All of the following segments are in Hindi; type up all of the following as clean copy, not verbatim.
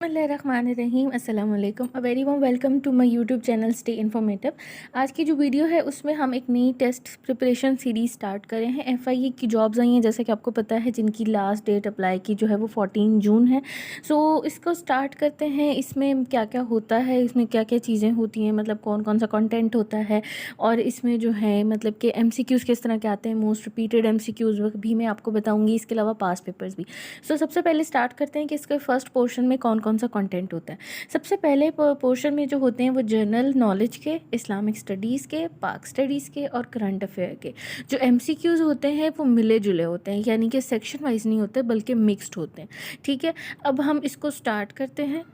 बिस्मिल्लाहिर्रहमानिर्रहीम अस्सलाम वालेकुम, a very warm welcome to my YouTube channel stay informative. आज की जो वीडियो है उसमें हम एक नई टेस्ट प्रिपरेशन सीरीज़ स्टार्ट कर रहे हैं। एफआईए की जॉब्स आई हैं जैसे कि आपको पता है, जिनकी लास्ट डेट अप्लाई की जो है वो 14 जून है। सो इसको स्टार्ट करते हैं। इसमें क्या क्या होता है, इसमें क्या क्या चीज़ें होती हैं, मतलब कौन कौन सा कंटेंट होता है, और इसमें जो है मतलब कि एमसीक्यूज़ किस तरह के आते हैं, मोस्ट रिपीटेड एमसीक्यूज़ भी मैं आपको बताऊँगी, इसके अलावा पास्ट पेपर्स भी। सो सबसे पहले स्टार्ट करते हैं कि इसके फर्स्ट पोर्शन में कौन कौन सा कंटेंट होता है। सबसे पहले पोर्शन में जो होते हैं वो जनरल नॉलेज के, इस्लामिक स्टडीज़ के, पाक स्टडीज़ के और करंट अफेयर के। जो एमसीक्यूज़ होते हैं वो मिले जुले होते हैं, यानी कि सेक्शन वाइज नहीं होते बल्कि मिक्स्ड होते हैं। ठीक है, अब हम इसको स्टार्ट करते हैं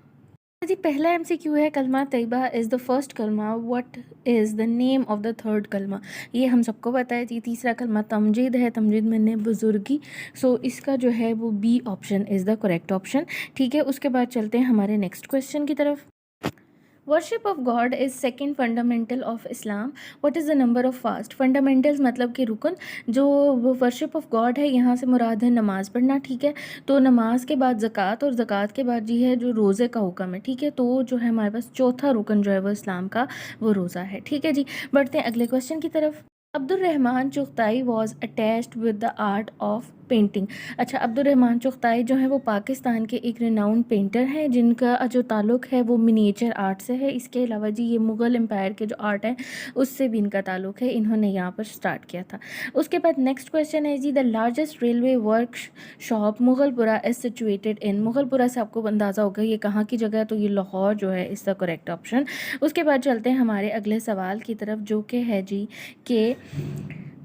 जी। पहला एमसीक्यू है, कलमा तैयबा इज़ द फर्स्ट कलमा, what is the name of the third कलमा। ये हम सबको पता है जी। तीसरा कलमा तमजीद है, तमजीद मैंने बुजुर्गी। सो इसका जो है वो B option is the correct option. ठीक है, उसके बाद चलते हैं हमारे नेक्स्ट क्वेश्चन की तरफ। Worship of God is second fundamental of Islam, what is the number of fast. Fundamentals मतलब कि रुकन, जो वर्शिप ऑफ गॉड है यहाँ से मुराद है नमाज पढ़ना। ठीक है, तो नमाज के बाद ज़कात, और ज़कात के बाद जी है जो रोज़े का हुक्म है। ठीक है, तो जो है हमारे पास चौथा रुकन जो है वो इस्लाम का वो रोज़ा है। ठीक है जी, बढ़ते हैं अगले क्वेश्चन की तरफ। Abdurrahman Chughtai was attached with the art of painting. अच्छा, अब्दुर्रहमान चुगताई जो है वो पाकिस्तान के एक रिनाउंड पेंटर हैं, जिनका जो ताल्लुक़ है वो मिनिएचर आर्ट से है। इसके अलावा जी ये मुग़ल एम्पायर के जो आर्ट है उससे भी इनका ताल्लुक़ है, इन्होंने यहाँ पर स्टार्ट किया था। उसके बाद नेक्स्ट क्वेश्चन है जी, the largest railway workshop Mughalpura is situated in. Mughalpura से आपको अंदाज़ा होगा ये कहाँ की जगह है, तो ये लाहौर जो है इसका करेक्ट ऑप्शन। उसके बाद चलते हैं हमारे अगले सवाल की तरफ, जो कि है जी कि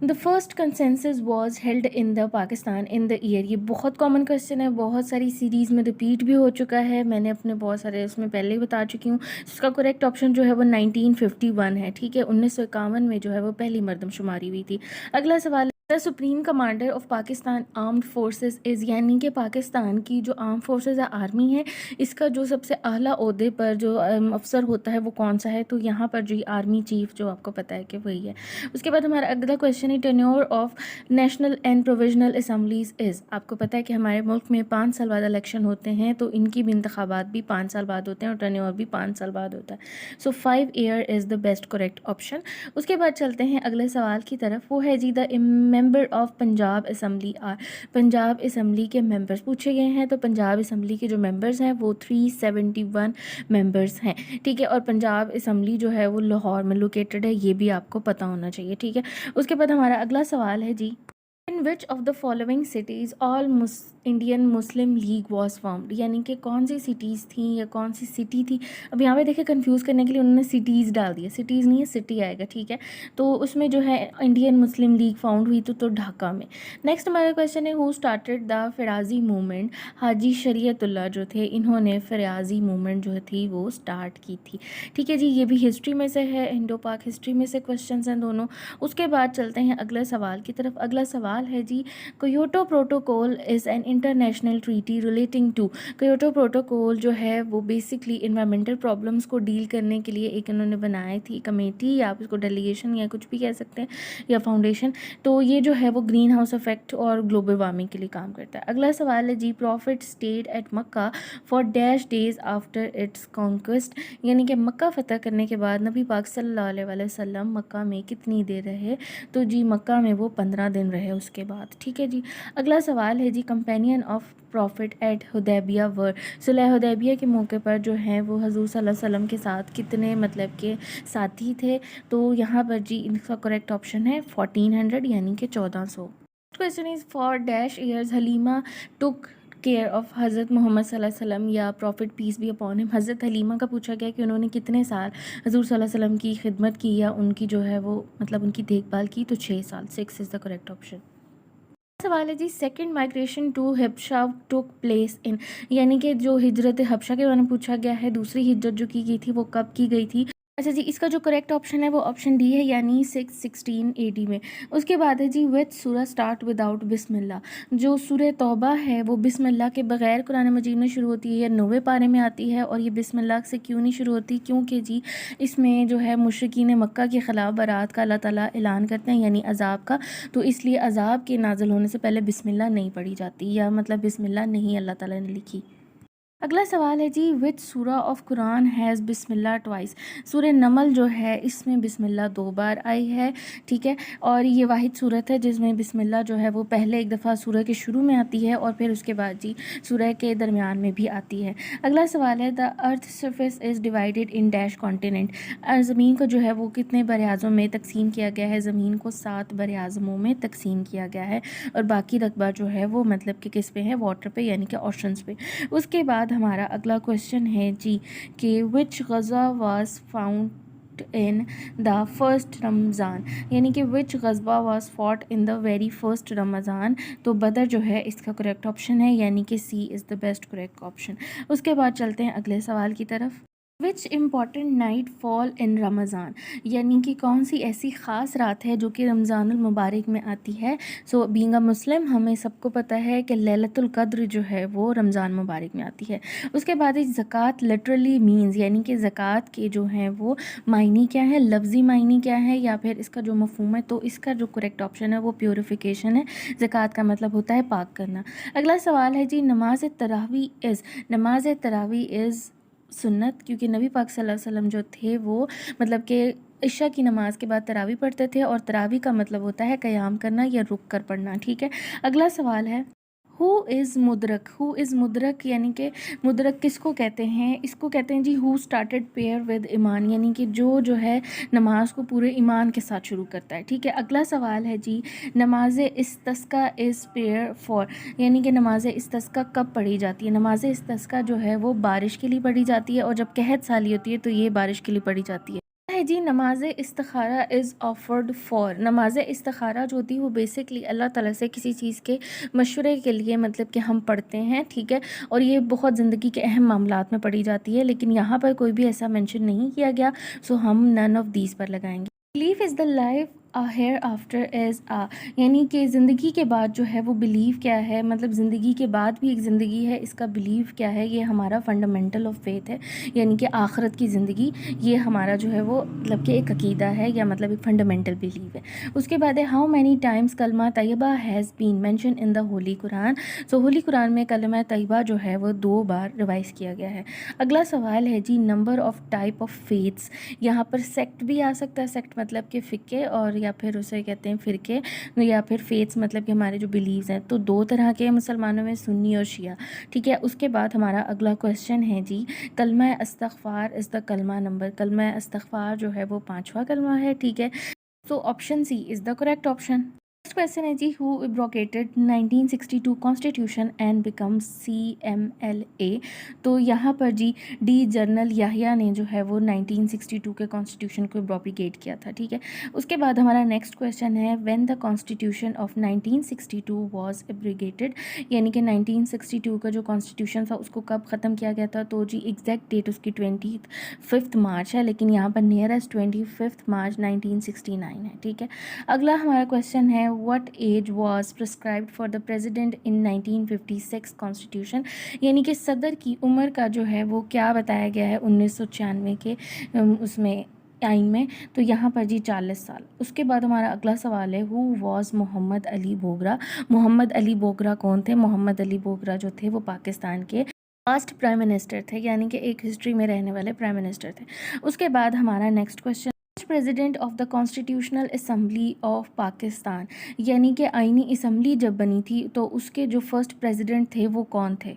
the first consensus was held in the Pakistan in the year. ये बहुत कॉमन क्वेश्चन है, बहुत सारी सीरीज़ में रिपीट भी हो चुका है, मैंने अपने बहुत सारे उसमें पहले ही बता चुकी हूँ। इसका करेक्ट ऑप्शन जो है वो 1951 है। ठीक है, 1951 में जो है वो पहली मर्दमशुमारी हुई थी। अगला सवाल, the supreme commander of Pakistan armed forces is, यानी कि पाकिस्तान की जो आर्म फोर्सेस है, आर्मी है, इसका जो सबसे आला ओहदे पर जो अफसर होता है वो कौन सा है, तो यहाँ पर जो आर्मी चीफ जो आपको पता है कि वही है। उसके बाद हमारा अगला क्वेश्चन है, tenure of national and provisional assemblies is. आपको पता है कि हमारे मुल्क में 5 साल बाद इलेक्शन होते हैं, तो इनकी भी इंतखाबात भी 5 साल बाद होते हैं और टेन्योर भी 5 साल बाद होता है। सो 5 year is the best correct option. उसके बाद चलते हैं अगले सवाल की तरफ, वो है जी, the member of Punjab assembly are. Punjab assembly के मेंबर्स पूछे गए हैं, तो पंजाब असम्बली के जो मेंबर्स हैं वो 371 मेंबर्स हैं। ठीक है, और पंजाब असम्बली जो है वो लाहौर में लोकेटेड है, ये भी आपको पता होना चाहिए। ठीक है, उसके बाद हमारा अगला सवाल है जी, in which of the following cities all Indian Muslim league was formed. यानी कि कौन सी सिटीज़ थी या कौन सी सिटी थी। अब यहाँ पे देखिए कंफ्यूज करने के लिए उन्होंने सिटीज़ डाल दिया, सिटीज़ नहीं है सिटी आएगा। ठीक है, तो उसमें जो है इंडियन मुस्लिम लीग फाउंड हुई तो ढाका में। नेक्स्ट हमारा क्वेश्चन है, हु स्टार्टेड द फ़राज़ी मूवमेंट। हाजी शरीयतुल्लाह जो थे, इन्होंने फ़राज़ी मूवमेंट जो थी वो स्टार्ट की थी। ठीक है जी, ये भी हिस्ट्री में से है, इंडो पाक हिस्ट्री में से क्वेश्चन हैं दोनों। उसके बाद चलते हैं अगले सवाल की तरफ। अगला सवाल है जी, Kyoto protocol is an international treaty relating to. Kyoto protocol जो है वो बेसिकली इन्वायरमेंटल प्रॉब्लम्स को डील करने के लिए एक इन्होंने बनाई थी कमेटी, या आप इसको डेलीगेशन या कुछ भी कह सकते हैं, या फाउंडेशन। तो ये जो है वो ग्रीन हाउस इफेक्ट और ग्लोबल वार्मिंग के लिए काम करता है। अगला सवाल है जी, prophet stayed at Mecca for dash days after its conquest. यानी कि मक्का फ़तह करने के बाद नबी पाक सल्लल्लाहु अलैहि वसल्लम मक्का में कितनी देर रहे, तो जी मक्का में वो 15 दिन रहे उसके बाद। ठीक है जी, अगला सवाल है जी, companion of prophet at Hudaibiya were. सुलह हुदैबिया के मौके पर जो है वो हजूर सल्लल्लाहु अलैहि वसल्लम के साथ कितने मतलब के साथी थे, तो यहाँ पर जी इनका करेक्ट ऑप्शन है 1400, यानी कि 1400। Question is, for dash years Halima took care of हज़रत मोहम्मद सल्लल्लाहु अलैहि वसल्लम, या prophet peace be upon him. हज़रत हलीमा का पूछा गया कि उन्होंने कितने साल हजूर सल्लल्लाहु अलैहि वसल्लम की खिदमत की, या उनकी जो है वो मतलब उनकी देखभाल की, तो 6 साल। 6 इज़ द करेक्ट ऑप्शन। सवाल है जी, second migration to Habsha took place in. यानी कि जो हिजरत हबशा के बारे में पूछा गया है, दूसरी हिजरत जो की गई थी वो कब की गई थी। अच्छा जी, इसका जो करेक्ट ऑप्शन है वो ऑप्शन डी है, यानी 616 AD में। उसके बाद है जी, विच सूरह स्टार्ट विदाउट बिस्मिल्लाह। जो सूरह तौबा है वो बिस्मिल्लाह के बगैर कुरान मजीद में शुरू होती है, या 9वें पारे में आती है, और ये बिस्मिल्लाह से क्यों नहीं शुरू होती, क्योंकि जी इसमें जो है मुशरिकीन मक्का के ख़िलाफ़ बरात का अल्लाह ताला ऐलान करते हैं, यानी अज़ाब का। तो इसलिए अज़ाब के नाज़िल होने से पहले बिस्मिल्लाह नहीं पढ़ी जाती, या मतलब बिस्मिल्लाह नहीं अल्लाह ताला ने लिखी। अगला सवाल है जी, विच सूरा of Quran has Bismillah twice. सूरह नमल जो है इसमें बिस्मिल्लाह 2 बार आई है, ठीक है। और ये वाहिद सूरत है जिसमें बिस्मिल्लाह जो है वो पहले एक दफ़ा सूरह के शुरू में आती है और फिर उसके बाद जी सूरह के दरमियान में भी आती है। अगला सवाल है, the earth surface is divided in dash continent. ज़मीन को जो है वो कितने बरआज़मों में तकसीम किया गया है? ज़मीन को 7 बरआज़मों में तकसीम किया गया है और बाकी रकबा जो है वो मतलब कि किस पे है? वाटर पे, यानी कि ओशंस पे। उसके बाद हमारा अगला क्वेश्चन है जी कि विच गज़ा was found in the first Ramzan, यानी कि विच गज़बा was fought in the very first Ramzan. तो बदर जो है इसका करेक्ट ऑप्शन है, यानी कि C is the best correct option. उसके बाद चलते हैं अगले सवाल की तरफ। Which important night fall in Ramzan, यानी कि कौन सी ऐसी ख़ास रात है जो कि रमज़ानुल मुबारक में आती है। सो बीइंग अ मुस्लिम हमें सबको पता है कि लैलतुल क़द्र जो है वो रमज़ान मुबारक में आती है। उसके बाद ज़कात लिटरली मीन्स, यानी कि ज़कात के जो हैं वो मायने क्या है, लफ्ज़ी मायने क्या है या फिर इसका जो मफ़हूम है। तो इसका जो करेक्ट ऑप्शन है वो प्योरिफिकेशन है। ज़कात का मतलब होता है पाक करना। अगला सवाल है जी, नमाज तरावी इज़ सुन्नत, क्योंकि नबी पाक सल्लल्लाहु अलैहि वसल्लम जो थे वो मतलब कि इशा की नमाज़ के बाद तरावी पढ़ते थे और तरावी का मतलब होता है क़याम करना या रुक कर पढ़ना, ठीक है। अगला सवाल है, हु इज़ मुदरक, यानी कि मुदरक किसको कहते हैं? इसको कहते हैं जी हु स्टार्टेड प्रेयर विद ईमान, यानी कि जो है नमाज को पूरे ईमान के साथ शुरू करता है, ठीक है। अगला सवाल है जी, नमाज इस्तिस्का इज़ प्रेयर फॉर, यानी कि नमाज इस्तिस्का कब पढ़ी जाती है? नमाज इस्तिस्का जो है वो बारिश के लिए पढ़ी जाती है और जब कहत साली होती है तो ये बारिश के लिए पढ़ी जाती है। है जी, नमाज इस्तिखारा इज़ ऑफर्ड फॉर। नमाज इस्तिखारा जो होती है वो बेसिकली अल्लाह ताला से किसी चीज़ के मशवरे के लिए मतलब कि हम पढ़ते हैं, ठीक है। और ये बहुत ज़िंदगी के अहम मामलात में पढ़ी जाती है, लेकिन यहाँ पर कोई भी ऐसा मेंशन नहीं किया गया, सो हम नन ऑफ दीज पर लगाएंगे। Belief is the life uh hereafter as uh, यानी कि ज़िंदगी के बाद जो है वो बिलीव क्या है, मतलब ज़िंदगी के बाद भी एक ज़िंदगी है, इसका बिलीव क्या है? ये हमारा फंडामेंटल ऑफ फेथ है, यानी कि आखिरत की ज़िंदगी, ये हमारा जो है वो मतलब कि एक अकीदा है या मतलब एक फंडामेंटल बिलीव है। उसके बाद है, हाउ मैनी टाइम्स कलमा तैयबा has been mention in the holy Quran. So holy Quran में कलमा तैयबा जो है वो 2 बार रिवाइज़ किया गया है। अगला सवाल है जी, number of type of faiths. यहाँ पर सेक्ट भी आ सकता है, सेक्ट मतलब कि फ़िक्के, और या फिर उसे कहते हैं फ़िरके, या फिर फेथ्स मतलब कि हमारे जो बिलीव्स हैं। तो 2 तरह के मुसलमानों में, सुन्नी और शिया, ठीक है। उसके बाद हमारा अगला क्वेश्चन है जी, कलमा इस्तग़फ़ार इज़ द कलमा नंबर। कलमा इस्तग़फ़ार जो है वो 5वां कलमा है, ठीक है। तो option C is the correct option. Next question है जी, who abrogated 1962 constitution and become CMLA। तो यहाँ पर जी डी जनरल याहिया ने जो है वो 1962 के कॉन्स्टिट्यूशन को एब्रोगेट किया था, ठीक है। उसके बाद हमारा नेक्स्ट क्वेश्चन है, when the constitution of 1962 was abrogated, यानी कि 1962 का जो कॉन्स्टिट्यूशन था उसको कब ख़त्म किया गया था? तो जी एग्जैक्ट डेट उसकी 25 मार्च है, लेकिन यहाँ पर नियरेस्ट 25 मार्च 1969 है, ठीक है। अगला हमारा क्वेश्चन है, what age was prescribed for the president in 1956 constitution, यानी कि सदर की उम्र का जो है वो क्या बताया गया है 1996 के उसमें टाइम में? तो यहाँ पर जी 40 साल। उसके बाद हमारा अगला सवाल है, हु वाज मोहम्मद अली बोगरा। मोहम्मद अली बोगरा कौन थे? मोहम्मद अली बोगरा जो थे वो पाकिस्तान के फर्स्ट प्राइम मिनिस्टर थे, यानी कि एक हिस्ट्री में रहने वाले प्राइम मिनिस्टर थे। उसके बाद हमारा next question, president of the constitutional assembly of Pakistan, यानी कि आईनी असम्बली जब बनी थी तो उसके जो फर्स्ट प्रेसिडेंट थे वो कौन थे?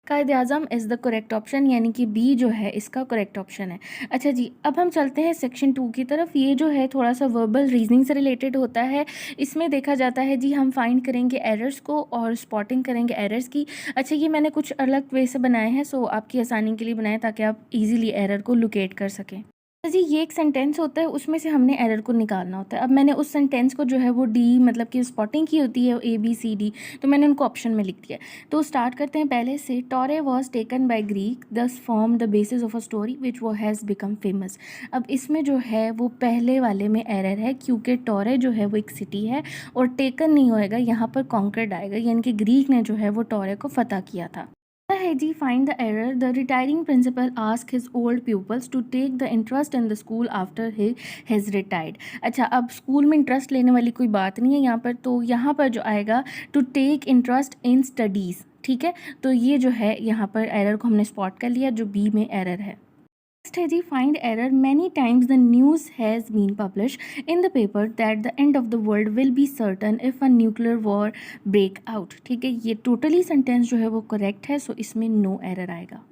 कायद आज़म इज़ द करेक्ट ऑप्शन, यानी कि बी जो है इसका करेक्ट ऑप्शन है। अच्छा जी, अब हम चलते हैं सेक्शन 2 की तरफ। ये जो है थोड़ा सा वर्बल रीजनिंग से रिलेटेड होता है। इसमें देखा जाता है जी, हम फाइंड करेंगे एरर्स को और स्पॉटिंग करेंगे एरर्स की। अच्छा, ये मैंने कुछ अलग वे से बनाए हैं, सो आपकी आसानी के लिए बनाए ताकि आप इजीली एरर को लोकेट कर सकें। जी, ये एक सेंटेंस होता है, उसमें से हमने एरर को निकालना होता है। अब मैंने उस सेंटेंस को जो है वो डी मतलब कि स्पॉटिंग की होती है ABCD, तो मैंने उनको ऑप्शन में लिख दिया। तो स्टार्ट करते हैं पहले से, टोरे वॉज टेकन बाय ग्रीक दस form the basis of a story which वो हैज़ बिकम फेमस। अब इसमें जो है वो पहले वाले में एरर है, क्योंकि टोरे जो है वो एक सिटी है और टेकन नहीं होएगा, यहाँ पर कॉन्कर्ड आएगा, यानी कि ग्रीक ने जो है वो टोरे को फतह किया था। है जी, find the error. The retiring principal ask his old pupils to take the interest in the school after he has retired. अच्छा, अब स्कूल में इंटरेस्ट लेने वाली कोई बात नहीं है यहाँ पर, तो यहाँ पर जो आएगा to take interest in studies, ठीक है, तो ये जो है यहाँ पर एरर को हमने स्पॉट कर लिया, जो बी में एरर है। नेक्स्ट है जी find error. Many times the news has been publish in the paper that the end of the world will be certain if a nuclear war break out. ठीक है, ये टोटली सेंटेंस जो है वो करेक्ट है, सो इसमें नो एरर आएगा।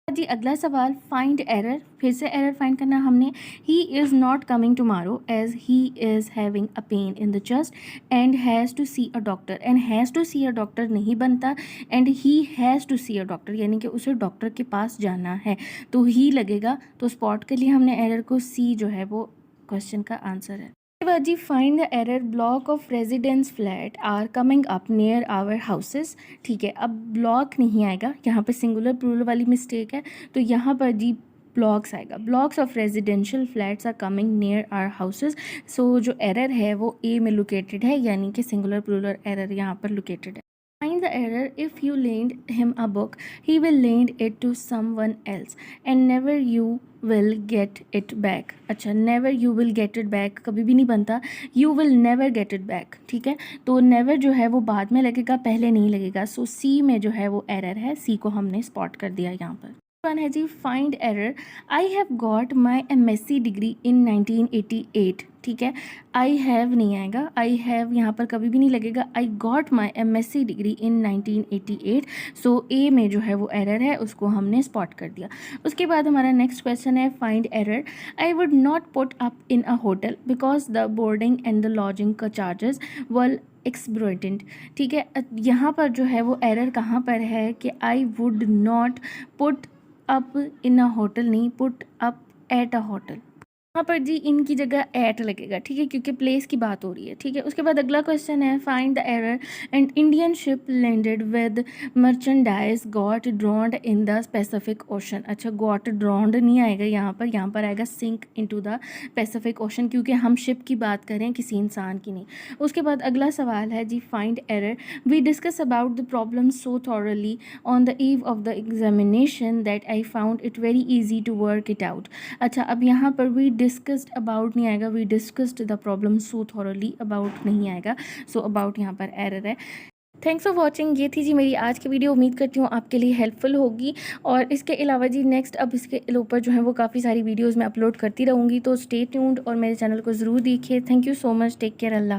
जी अगला सवाल, फाइंड एरर। फिर से एरर फाइंड करना हमने। He is not coming tomorrow as he is having a pain in the chest and has to see a doctor. And has to see a doctor नहीं बनता, and he has to see a doctor, यानी कि उसे डॉक्टर के पास जाना है, तो ही लगेगा। तो स्पॉट के लिए हमने एरर को सी जो है वो क्वेश्चन का आंसर है। जी find the error. Block of residence flat are coming up near our houses. ठीक है, अब ब्लॉक नहीं आएगा, यहाँ पे सिंगुलर प्लूरल वाली मिस्टेक है, तो यहाँ पर जी ब्लॉक्स आएगा। Blocks of residential flats are coming near our houses. So जो एरर है वो ए में लोकेटेड है, यानी कि सिंगुलर प्लूरल एरर यहाँ पर लोकेटेड है। Find the error. If you lend him a book, he will lend it to someone else and never you will get it back. अच्छा, never you will get it back कभी भी नहीं बनता, you will never get it back। ठीक है, तो never जो है वो बाद में लगेगा, पहले नहीं लगेगा, सो C में जो है वो एरर है, C को हमने स्पॉट कर दिया यहाँ पर। वन है जी find error. I have got my MSc degree in 1988। ठीक है, आई हैव नहीं आएगा, आई हैव यहाँ पर कभी भी नहीं लगेगा, I got my MSc degree in 1988। सो ए में जो है वो एरर है, उसको हमने स्पॉट कर दिया। उसके बाद हमारा नेक्स्ट क्वेश्चन है find error. I would not put up in a hotel because the boarding and the lodging का चार्जेस वर एक्सब्रोटेंट। ठीक है, यहाँ पर जो है वो एरर कहाँ पर है कि I would not put up in a hotel, नहीं put up at a hotel, वहाँ पर जी इनकी जगह एट लगेगा। ठीक है, क्योंकि प्लेस की बात हो रही है। ठीक है, उसके बाद अगला क्वेश्चन है find the error. And Indian ship landed with merchandise got drowned in the Pacific Ocean. अच्छा, गॉट ड्रॉन्ड नहीं आएगा यहाँ पर आएगा sink into the Pacific Ocean, क्योंकि हम शिप की बात करें, किसी इंसान की नहीं। उसके बाद अगला सवाल है जी find error. We discuss about the problem so thoroughly on the eve of the examination that I found it very easy to work it out. अच्छा, अब यहाँ पर वी डिस्कस्ड अबाउट नहीं आएगा, we discussed the problem so thoroughly, about नहीं आएगा, सो अबाउट यहाँ पर एरर है। Thanks for watching. ये थी जी मेरी आज की वीडियो, उम्मीद करती हूँ आपके लिए हेल्पफुल होगी। और इसके अलावा जी नेक्स्ट अब इसके ऊपर जो है वो काफ़ी सारी वीडियोज़ मैं अपलोड करती रहूँगी, तो स्टे ट्यून्ड और मेरे चैनल को ज़रूर देखिए। Thank you so much, take care, Allah.